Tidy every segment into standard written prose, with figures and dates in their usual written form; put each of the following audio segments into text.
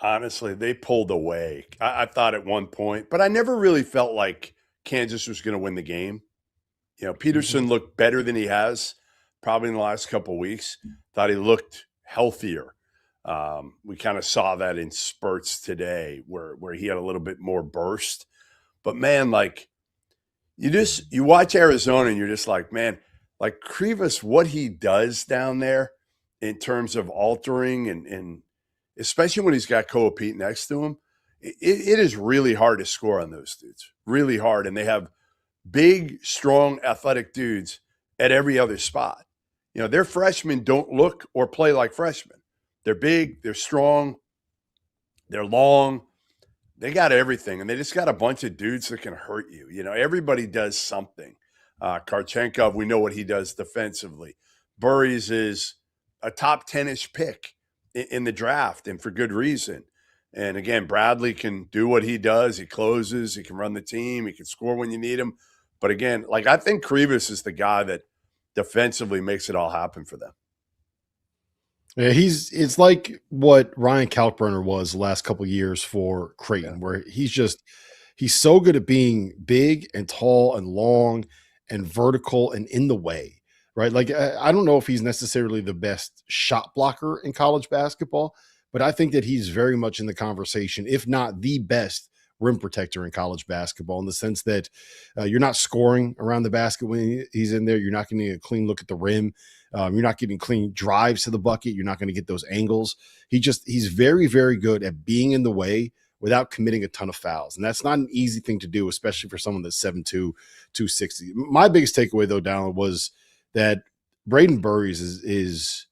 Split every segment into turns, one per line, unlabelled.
Honestly, they pulled away. I thought at one point, but I never really felt like Kansas was going to win the game.
Mm-hmm.
Peterson looked better than he has probably in the last couple of weeks. Thought he looked healthier. We kind of saw that in spurts today where he had a little bit more burst. But man, like you watch Arizona and you're just like, man, like Krivas, what he does down there in terms of altering and especially when he's got Koa Pete next to him, it is really hard to score on those dudes. Really hard. And they have big, strong, athletic dudes at every other spot. Their freshmen don't look or play like freshmen. They're big, they're strong, they're long, they got everything, and they just got a bunch of dudes that can hurt you. Everybody does something. Karchenkov, we know what he does defensively. Burries is a top 10-ish pick in the draft, and for good reason. And again, Bradley can do what he does. He closes. He can run the team. He can score when you need him. But again, like I think Krivas is the guy that defensively makes it all happen for them.
Yeah, it's like what Ryan Kalkbrenner was the last couple of years for Creighton, where he's so good at being big and tall and long and vertical and in the way, right? Like I don't know if he's necessarily the best shot blocker in college basketball, but I think that he's very much in the conversation, if not the best rim protector in college basketball, in the sense that you're not scoring around the basket when he's in there. You're not getting a clean look at the rim. You're not getting clean drives to the bucket. You're not going to get those angles. He's very, very good at being in the way without committing a ton of fouls. And that's not an easy thing to do, especially for someone that's 7'2", 260. My biggest takeaway, though, Dallin, was that Braden Burries is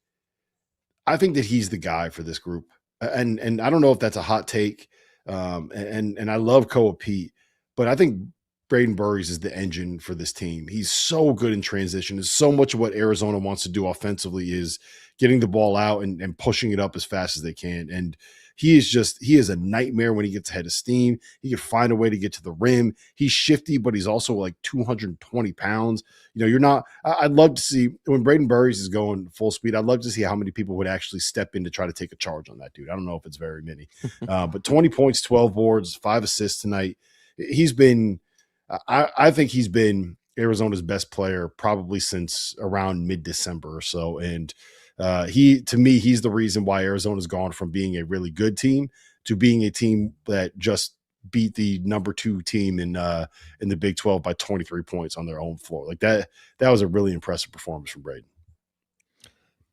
I think that he's the guy for this group. And I don't know if that's a hot take. And I love Koa Pete, but I think Braden Burries is the engine for this team. He's so good in transition. It's so much of what Arizona wants to do offensively is getting the ball out and pushing it up as fast as they can. And he is a nightmare when he gets ahead of steam. He can find a way to get to the rim. He's shifty, but he's also like 220 pounds. I'd love to see when Braden Burries is going full speed. I'd love to see how many people would actually step in to try to take a charge on that dude. I don't know if it's very many, but 20 points, 12 boards, 5 assists tonight. I think he's been Arizona's best player probably since around mid-December or so. And to me, he's the reason why Arizona's gone from being a really good team to being a team that just beat the number 2 team in the Big 12 by 23 points on their own floor. Like that was a really impressive performance from Braden.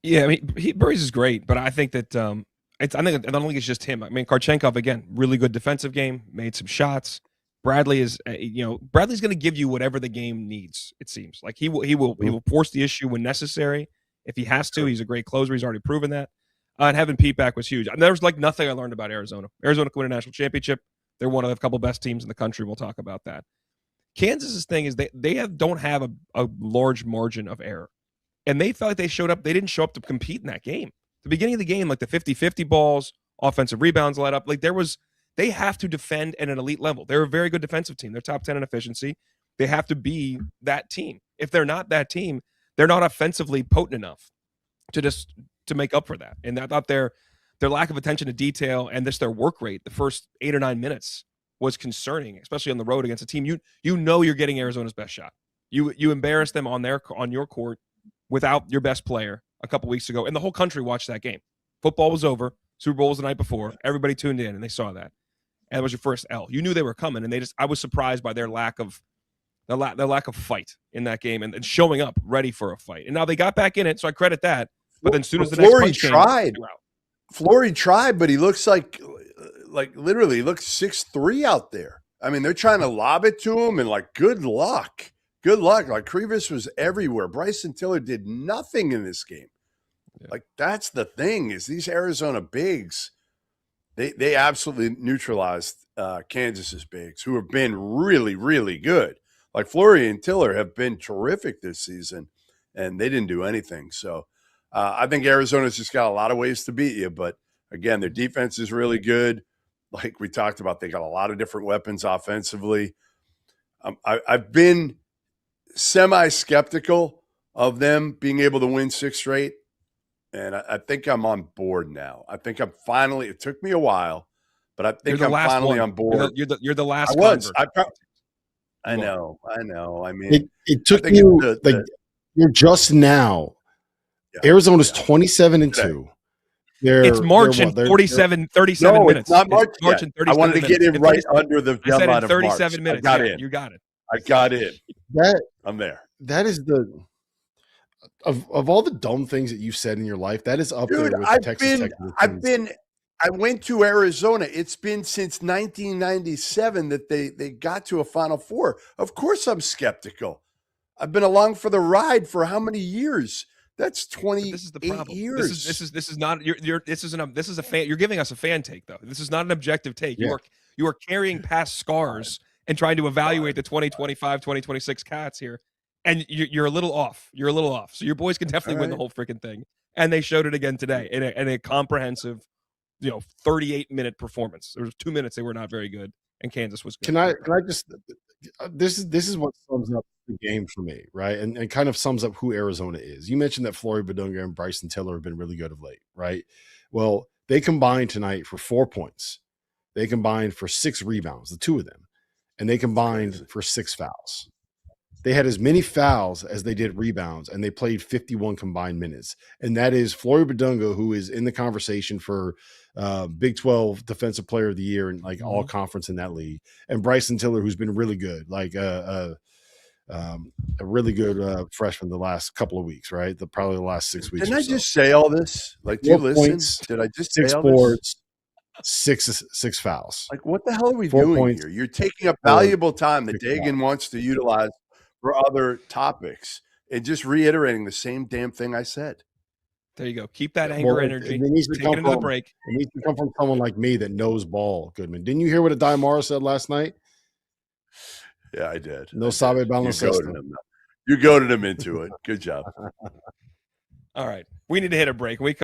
Yeah, I mean, Burries is great, but I think that I don't think it's just him. I mean, Karchenkov, again, really good defensive game, made some shots. Bradley is, Bradley's going to give you whatever the game needs. It seems like he will force the issue when necessary. If he has to, he's a great closer. He's already proven that. And having Pete back was huge. There was like nothing I learned about Arizona. Arizona could win a national championship. They're one of the couple best teams in the country. We'll talk about that. Kansas's thing is don't have a large margin of error. And they felt like they didn't show up to compete in that game. The beginning of the game, like the 50-50 balls, offensive rebounds let up. Like they have to defend at an elite level. They're a very good defensive team. They're top 10 in efficiency. They have to be that team. If they're not that team, they're not offensively potent enough to make up for that. And I thought their lack of attention to detail and their work rate, the first 8 or 9 minutes, was concerning, especially on the road against a team you're getting Arizona's best shot. You embarrassed them on your court without your best player a couple weeks ago, and the whole country watched that game. Football was over. Super Bowl was the night before. Everybody tuned in, and they saw that. And it was your first L. You knew they were coming, and I was surprised by their lack of fight in that game and showing up ready for a fight. And now they got back in it, so I credit that. But then as soon as the next punch came,
Flory tried, but he looks like literally he looks 6'3" out there. I mean, they're trying to lob it to him, and like, good luck. Good luck. Like, Krivas was everywhere. Bryson Tiller did nothing in this game. Yeah. Like, that's the thing is these Arizona bigs, they absolutely neutralized Kansas's bigs, who have been really, really good. Like, Flory and Tiller have been terrific this season, and they didn't do anything. So I think Arizona's just got a lot of ways to beat you. But, again, their defense is really good. Like we talked about, they got a lot of different weapons offensively. I've been – semi-skeptical of them being able to win 6 straight. and I think I'm on board now. I think I'm finally. It took me a while, but I think I'm finally on board.
You're the last.
I was.
Convert.
I know. I mean,
it took you. You're just now. Yeah, Arizona's 27-2.
It's March and 37 minutes.
No, it's not March.
It's March and 37
I wanted to get in right under the
deadline of 37 minutes.
I got in.
You got it.
I got in. I'm there.
That is the of all the dumb things that you've said in your life, that is up there with Texas Tech.
I went to Arizona. It's been since 1997 that they got to a Final Four. Of course I'm skeptical. I've been along for the ride for how many years? That's 28 years.
This is not this is a fan. You're giving us a fan take though. This is not an objective take. Yeah. You are carrying past scars and trying to evaluate the 2025, 2026 Cats here. And you're a little off. You're a little off. So your boys can definitely win the whole freaking thing. And they showed it again today in a comprehensive, 38-minute performance. There was 2 minutes they were not very good, and Kansas was good.
Can I just this is what sums up the game for me, right? And kind of sums up who Arizona is. You mentioned that Floyd Badunga and Bryson Tiller have been really good of late, right? Well, they combined tonight for 4 points. They combined for 6 rebounds, the two of them, and they combined for 6 fouls. They had as many fouls as they did rebounds, and they played 51 combined minutes. And that is Floyd Badunga, who is in the conversation for Big 12 Defensive Player of the Year and all conference in that league, and Bryson Tiller, who's been really good, a really good freshman the last couple of weeks, right? Probably the last 6 weeks.
Didn't I just say all this? Do you listen? Did I just say
6
all
boards,
this?
6 fouls.
What the hell are we doing here? You're taking up valuable time that Dagan wants to utilize for other topics and just reiterating the same damn thing I said.
There you go. Keep that anger energy. Take it into the break.
It needs to come from someone like me that knows ball, Goodman. Didn't you hear what Adayamara said last night?
Yeah, I did.
No sabe baloncesto.
You goaded him into it. Good job.
All right. We need to hit a break.